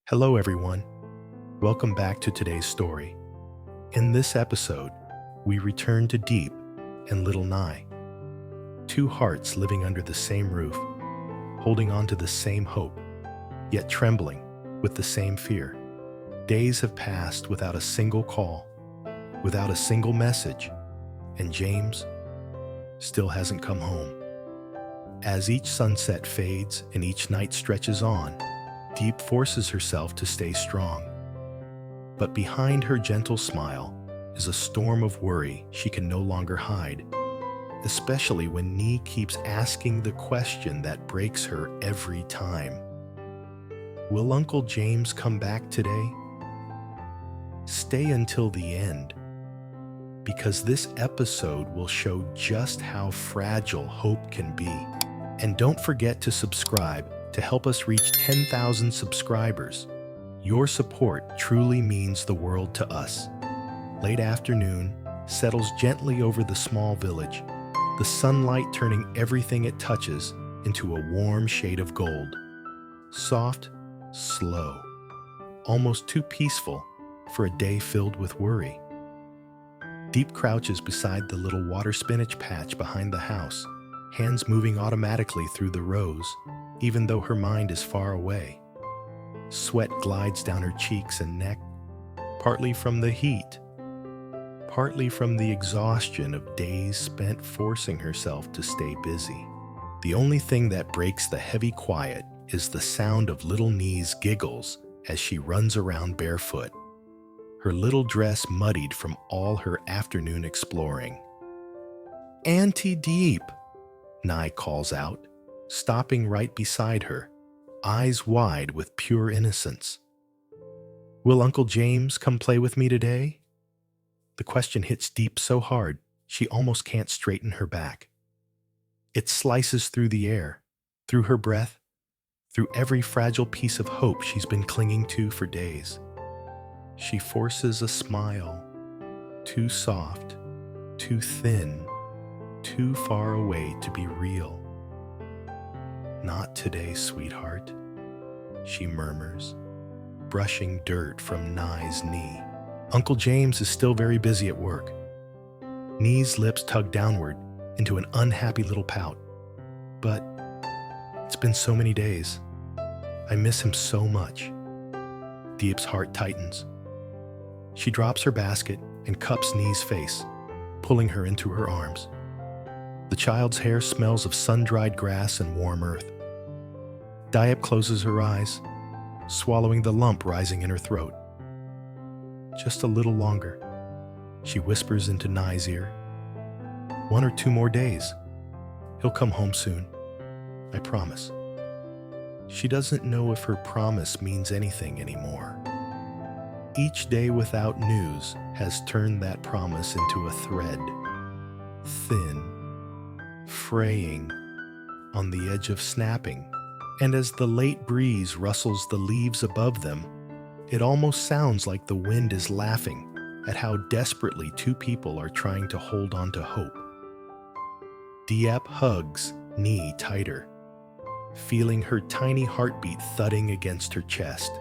Hello, everyone. Welcome back to today's story. In this episode, we return to Diep and Little Nhi, two hearts living under the same roof, holding on to the same hope, yet trembling with the same fear. Days have passed without a single call, without a single message, and James still hasn't come home. As each sunset fades and each night stretches on, Diep forces herself to stay strong. But behind her gentle smile is a storm of worry she can no longer hide, especially when Nhi keeps asking the question that breaks her every time. Will Uncle James come back today? Stay until the end, because this episode will show just how fragile hope can be. And don't forget to subscribe to help us reach 10,000 subscribers. Your support truly means the world to us. Late afternoon settles gently over the small village, the sunlight turning everything it touches into a warm shade of gold. Soft, slow, almost too peaceful for a day filled with worry. Diep crouches beside the little water spinach patch behind the house, hands moving automatically through the rows, even though her mind is far away. Sweat glides down her cheeks and neck, partly from the heat, partly from the exhaustion of days spent forcing herself to stay busy. The only thing that breaks the heavy quiet is the sound of little Nhi's giggles as she runs around barefoot, her little dress muddied from all her afternoon exploring. "Auntie Diep," Nhi calls out, stopping right beside her, eyes wide with pure innocence. "Will Uncle James come play with me today?" The question hits Diep so hard, she almost can't straighten her back. It slices through the air, through her breath, through every fragile piece of hope she's been clinging to for days. She forces a smile, too soft, too thin, too far away to be real. "Not today, sweetheart," she murmurs, brushing dirt from Nhi's knee. Uncle James is still very busy at work. Nhi's lips tug downward into an unhappy little pout. "But it's been so many days. I miss him so much." Diep's heart tightens. She drops her basket and cups Nhi's face, pulling her into her arms. The child's hair smells of sun-dried grass and warm earth. Diep closes her eyes, swallowing the lump rising in her throat. "Just a little longer," she whispers into Nhi's ear. "1 or 2 more days. He'll come home soon. I promise." She doesn't know if her promise means anything anymore. Each day without news has turned that promise into a thread, thin, fraying, on the edge of snapping. And as the late breeze rustles the leaves above them, it almost sounds like the wind is laughing at how desperately two people are trying to hold on to hope. Diep hugs Nhi tighter, feeling her tiny heartbeat thudding against her chest.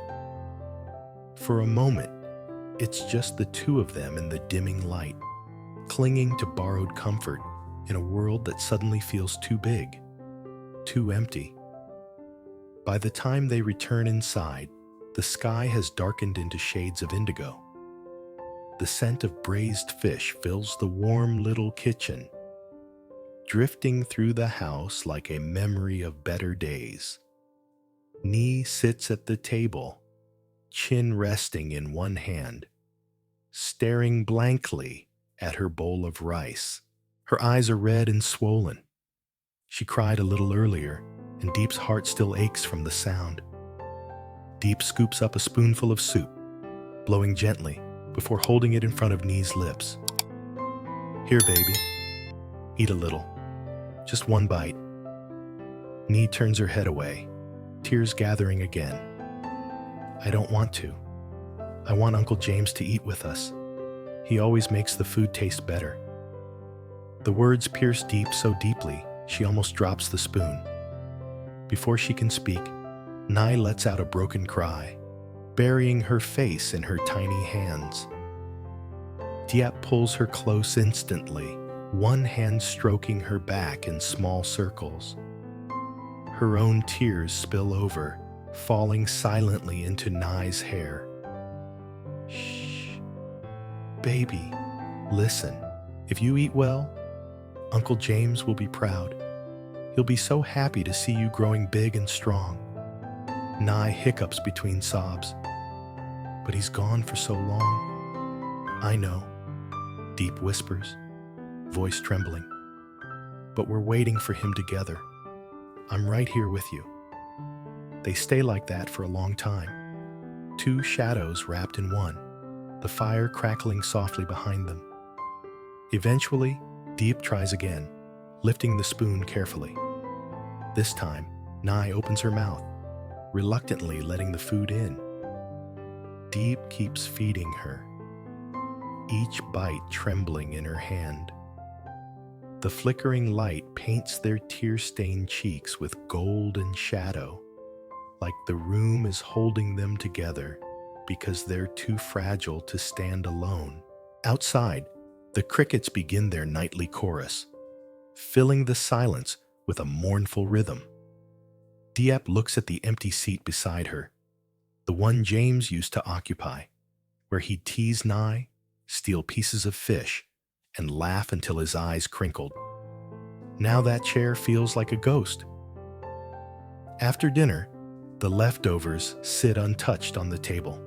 For a moment, it's just the two of them in the dimming light, clinging to borrowed comfort in a world that suddenly feels too big, too empty. By the time they return inside, the sky has darkened into shades of indigo. The scent of braised fish fills the warm little kitchen, drifting through the house like a memory of better days. Nhi sits at the table, chin resting in one hand, staring blankly at her bowl of rice. Her eyes are red and swollen. She cried a little earlier, and Diep's heart still aches from the sound. Diep scoops up a spoonful of soup, blowing gently before holding it in front of Nhi's lips. "Here, baby. Eat a little. Just 1 bite." Nhi turns her head away, tears gathering again. "I don't want to. I want Uncle James to eat with us. He always makes the food taste better." The words pierce Diep so deeply, she almost drops the spoon. Before she can speak, Nhi lets out a broken cry, burying her face in her tiny hands. Diep pulls her close instantly, one hand stroking her back in small circles. Her own tears spill over, falling silently into Nhi's hair. Shh. Baby, listen. If you eat well, Uncle James will be proud. He'll be so happy to see you growing big and strong. Nhi hiccups between sobs. But he's gone for so long. I know, Diep whispers, voice trembling. But we're waiting for him together. I'm right here with you. They stay like that for a long time. Two shadows wrapped in one, the fire crackling softly behind them. Eventually, Diep tries again, lifting the spoon carefully. This time, Nhi opens her mouth, reluctantly letting the food in. Diep keeps feeding her, each bite trembling in her hand. The flickering light paints their tear-stained cheeks with golden shadow, like the room is holding them together because they're too fragile to stand alone. Outside, the crickets begin their nightly chorus, filling the silence with a mournful rhythm. Diep looks at the empty seat beside her, the one James used to occupy, where he'd tease Nhi, steal pieces of fish, and laugh until his eyes crinkled. Now that chair feels like a ghost. After dinner, the leftovers sit untouched on the table.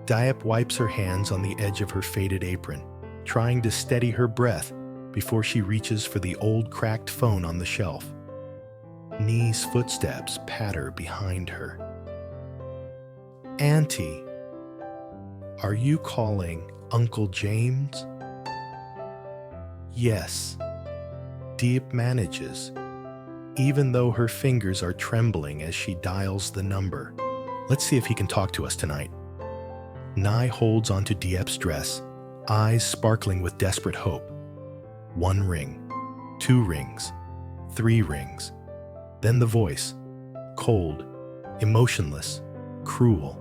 Diep wipes her hands on the edge of her faded apron, trying to steady her breath before she reaches for the old cracked phone on the shelf. Nhi's footsteps patter behind her. Auntie, are you calling Uncle James? Yes, Diep manages, even though her fingers are trembling as she dials the number. Let's see if he can talk to us tonight. Nhi holds onto Diep's dress, eyes sparkling with desperate hope. 1 ring, 2 rings, 3 rings. Then the voice, cold, emotionless, cruel.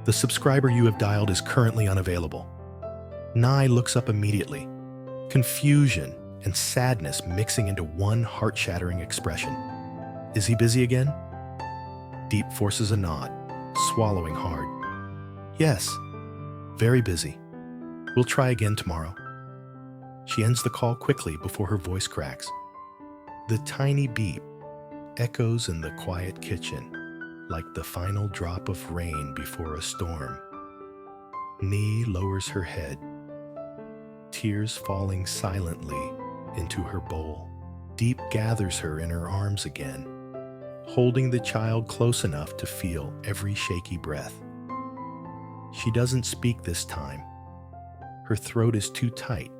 The subscriber you have dialed is currently unavailable. Nhi looks up immediately, confusion and sadness mixing into one heart-shattering expression. Is he busy again? Diep forces a nod, swallowing hard. Yes, very busy. We'll try again tomorrow. She ends the call quickly before her voice cracks. The tiny beep echoes in the quiet kitchen, like the final drop of rain before a storm. Nhi lowers her head, tears falling silently into her bowl. Diep gathers her in her arms again, holding the child close enough to feel every shaky breath. She doesn't speak this time. Her throat is too tight,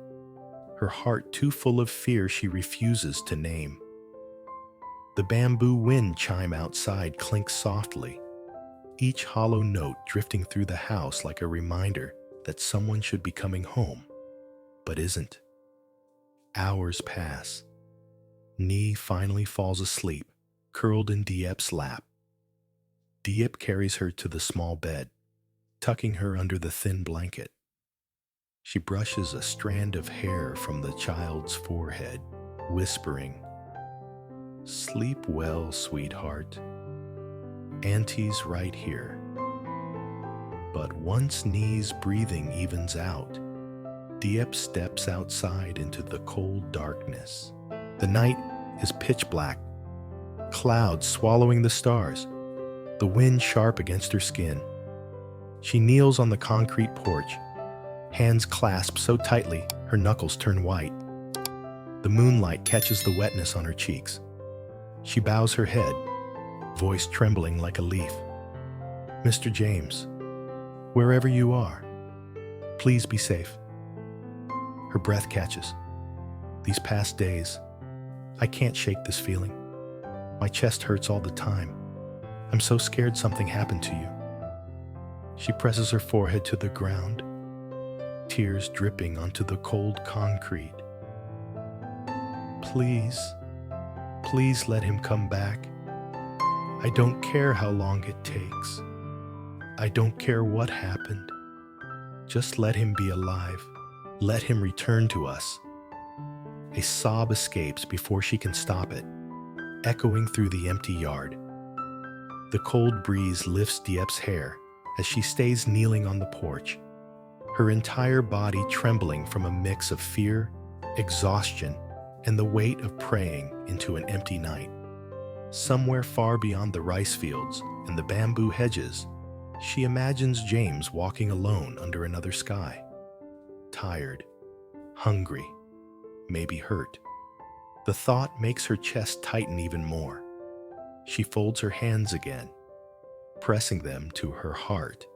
her heart too full of fear she refuses to name. The bamboo wind chime outside clinks softly, each hollow note drifting through the house like a reminder that someone should be coming home, but isn't. Hours pass. Nhi finally falls asleep, curled in Diep's lap. Diep carries her to the small bed, tucking her under the thin blanket. She brushes a strand of hair from the child's forehead, whispering, "Sleep well, sweetheart. Auntie's right here." But once Nhi's breathing evens out, Diep steps outside into the cold darkness. The night is pitch black, clouds swallowing the stars, the wind sharp against her skin. She kneels on the concrete porch, hands clasped so tightly her knuckles turn white. The moonlight catches the wetness on her cheeks. She bows her head, voice trembling like a leaf. "Mr. James, wherever you are, please be safe." Her breath catches. These past days, I can't shake this feeling. My chest hurts all the time. I'm so scared something happened to you. She presses her forehead to the ground, tears dripping onto the cold concrete. Please, please let him come back. I don't care how long it takes. I don't care what happened. Just let him be alive. Let him return to us. A sob escapes before she can stop it, echoing through the empty yard. The cold breeze lifts Diep's hair as she stays kneeling on the porch, her entire body trembling from a mix of fear, exhaustion, and the weight of praying into an empty night. Somewhere far beyond the rice fields and the bamboo hedges, she imagines James walking alone under another sky. Tired, hungry, maybe hurt. The thought makes her chest tighten even more. She folds her hands again, pressing them to her heart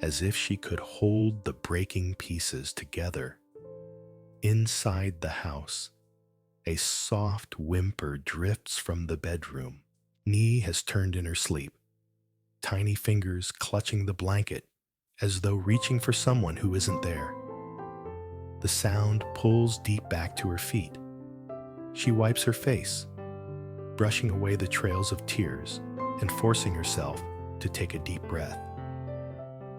as if she could hold the breaking pieces together. Inside the house, a soft whimper drifts from the bedroom. Nhi has turned in her sleep, tiny fingers clutching the blanket as though reaching for someone who isn't there. The sound pulls Diep back to her feet. She wipes her face, brushing away the trails of tears and forcing herself to take a deep breath.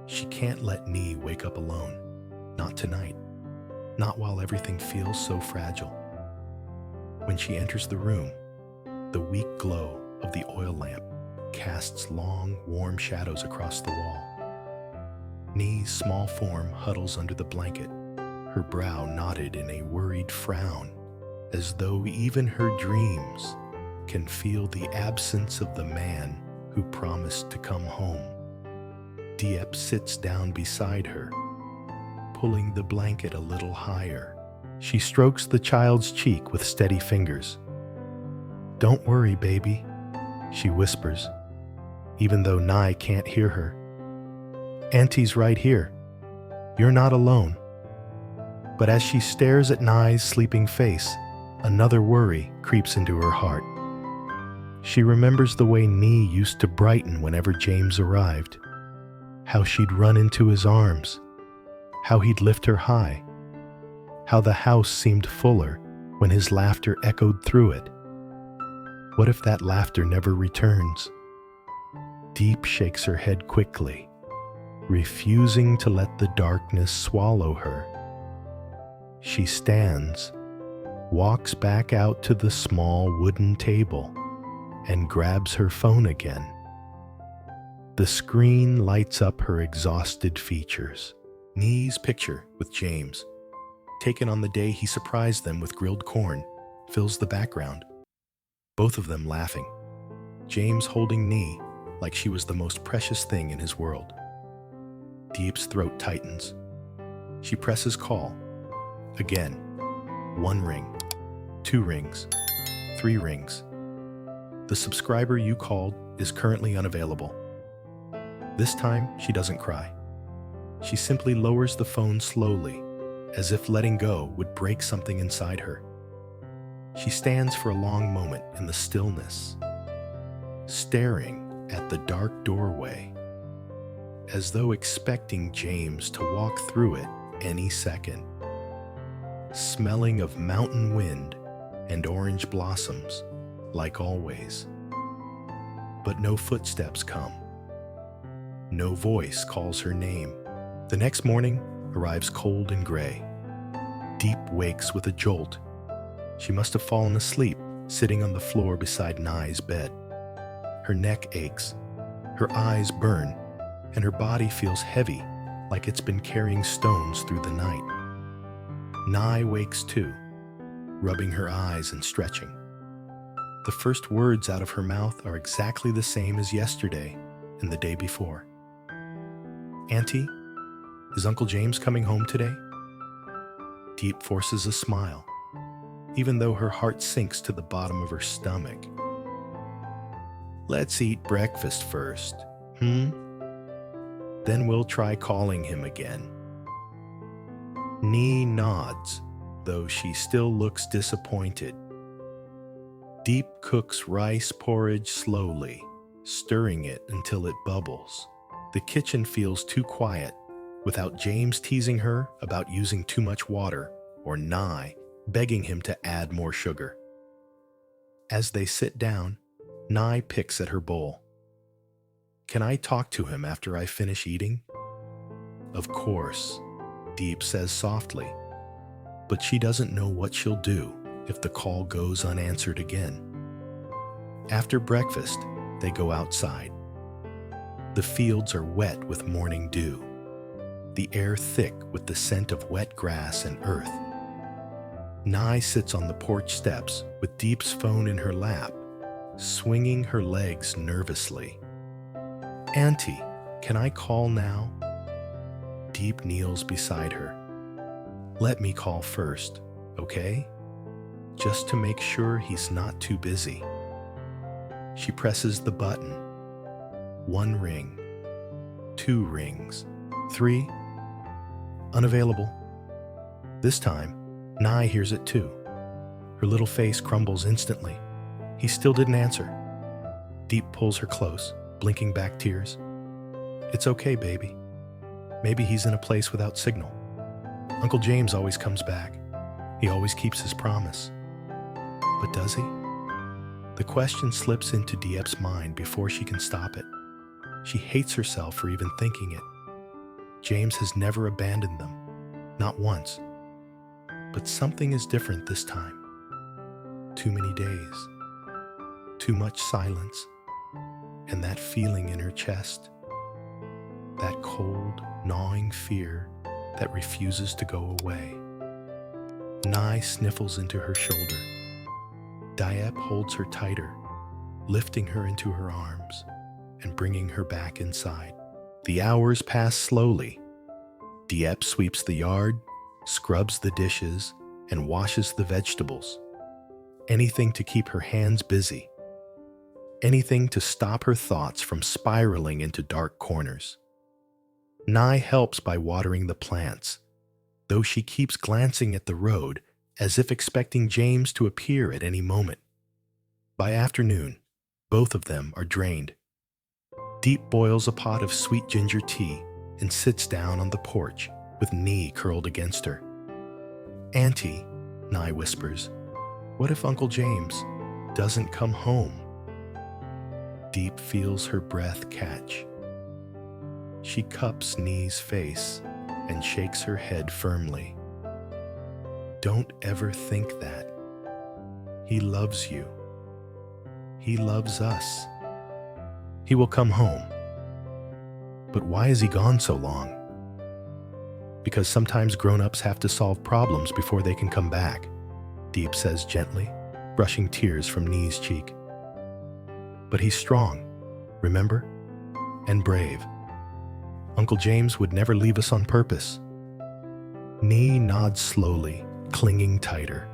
She can't let Nhi wake up alone. Not tonight. Not while everything feels so fragile. When she enters the room, the weak glow of the oil lamp casts long, warm shadows across the wall. Nhi's small form huddles under the blanket, her brow knotted in a worried frown, as though even her dreams can feel the absence of the man who promised to come home. Diep sits down beside her, pulling the blanket a little higher. She strokes the child's cheek with steady fingers. "Don't worry, baby," she whispers, even though Nhi can't hear her. "Auntie's right here. You're not alone." But as she stares at Nhi's sleeping face, another worry creeps into her heart. She remembers the way Nhi used to brighten whenever James arrived, how she'd run into his arms, how he'd lift her high, how the house seemed fuller when his laughter echoed through it. What if that laughter never returns? Diep shakes her head quickly, refusing to let the darkness swallow her. She stands, walks back out to the small wooden table, and grabs her phone again. The screen lights up her exhausted features. Nhi's picture with James, taken on the day he surprised them with grilled corn, fills the background. Both of them laughing. James holding Nhi like she was the most precious thing in his world. Diep's throat tightens. She presses call. Again. 1 ring. 2 rings. 3 rings. The subscriber you called is currently unavailable. This time, she doesn't cry. She simply lowers the phone slowly, as if letting go would break something inside her. She stands for a long moment in the stillness, staring at the dark doorway, as though expecting James to walk through it any second. Smelling of mountain wind and orange blossoms, like always. But no footsteps come. No voice calls her name. The next morning arrives cold and gray. Diep wakes with a jolt. She must have fallen asleep, sitting on the floor beside Nhi's bed. Her neck aches, her eyes burn, and her body feels heavy, like it's been carrying stones through the night. Nhi wakes too, rubbing her eyes and stretching. The first words out of her mouth are exactly the same as yesterday and the day before. "Auntie, is Uncle James coming home today?" Diep forces a smile, even though her heart sinks to the bottom of her stomach. "Let's eat breakfast first, Then we'll try calling him again." Nhi nods, though she still looks disappointed. Diep cooks rice porridge slowly, stirring it until it bubbles. The kitchen feels too quiet, without James teasing her about using too much water, or Nhi begging him to add more sugar. As they sit down, Nhi picks at her bowl. Can I talk to him after I finish eating? Of course, Diep says softly, but she doesn't know what she'll do if the call goes unanswered again. After breakfast, they go outside. The fields are wet with morning dew, the air thick with the scent of wet grass and earth. Nhi sits on the porch steps with Diep's phone in her lap, swinging her legs nervously. Auntie, can I call now? Diep kneels beside her. Let me call first, okay? Just to make sure he's not too busy. She presses the button. 1 ring, 2 rings, 3. Unavailable. This time, Nhi hears it too. Her little face crumbles instantly. He still didn't answer. Diep pulls her close, blinking back tears. It's okay, baby. Maybe he's in a place without signal. Uncle James always comes back. He always keeps his promise. But does he? The question slips into Diep's mind before she can stop it. She hates herself for even thinking it. James has never abandoned them, not once. But something is different this time. Too many days, too much silence, and that feeling in her chest, that cold, gnawing fear that refuses to go away. Nhi sniffles into her shoulder. Diep holds her tighter, lifting her into her arms and bringing her back inside. The hours pass slowly. Diep sweeps the yard, scrubs the dishes, and washes the vegetables. Anything to keep her hands busy. Anything to stop her thoughts from spiraling into dark corners. Nhi helps by watering the plants, though she keeps glancing at the road as if expecting James to appear at any moment. By afternoon, both of them are drained. Diep boils a pot of sweet ginger tea and sits down on the porch with Nhi curled against her. Auntie, Nhi whispers, what if Uncle James doesn't come home? Diep feels her breath catch. She cups Nhi's face and shakes her head firmly. Don't ever think that. He loves you. He loves us. He will come home. But why is he gone so long? Because sometimes grown-ups have to solve problems before they can come back, Diep says gently, brushing tears from Nhi's cheek. But he's strong, remember? And brave. Uncle James would never leave us on purpose. Nhi nods slowly, clinging tighter.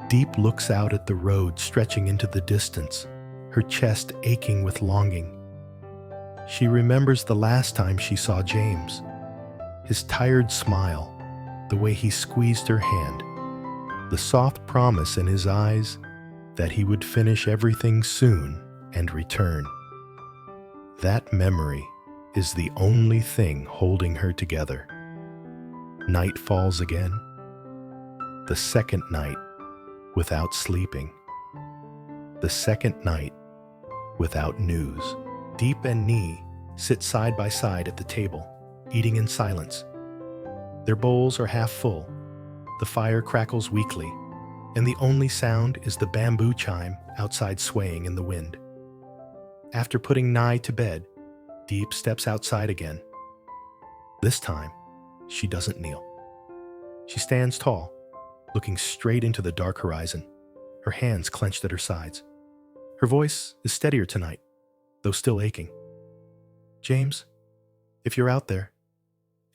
Diep looks out at the road stretching into the distance, her chest aching with longing. She remembers the last time she saw James, his tired smile, the way he squeezed her hand, the soft promise in his eyes that he would finish everything soon and return. That memory is the only thing holding her together. Night falls again. The second night without sleeping. The second night without news. Diep and Nhi sit side by side at the table, eating in silence. Their bowls are half full. The fire crackles weakly, and the only sound is the bamboo chime outside swaying in the wind. After putting Nhi to bed, Diep steps outside again. This time, she doesn't kneel. She stands tall, looking straight into the dark horizon, her hands clenched at her sides. Her voice is steadier tonight, though still aching. James, if you're out there,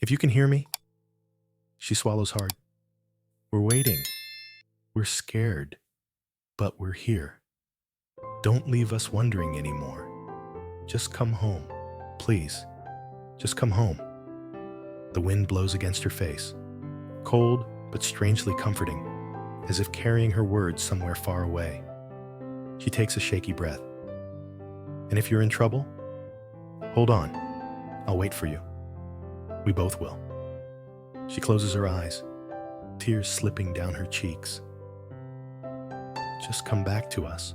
if you can hear me. She swallows hard. We're waiting. We're scared, but we're here. Don't leave us wondering anymore. Just come home, please. Just come home. The wind blows against her face, cold but strangely comforting, as if carrying her words somewhere far away. She takes a shaky breath. And if you're in trouble, hold on. I'll wait for you. We both will. She closes her eyes, tears slipping down her cheeks. Just come back to us.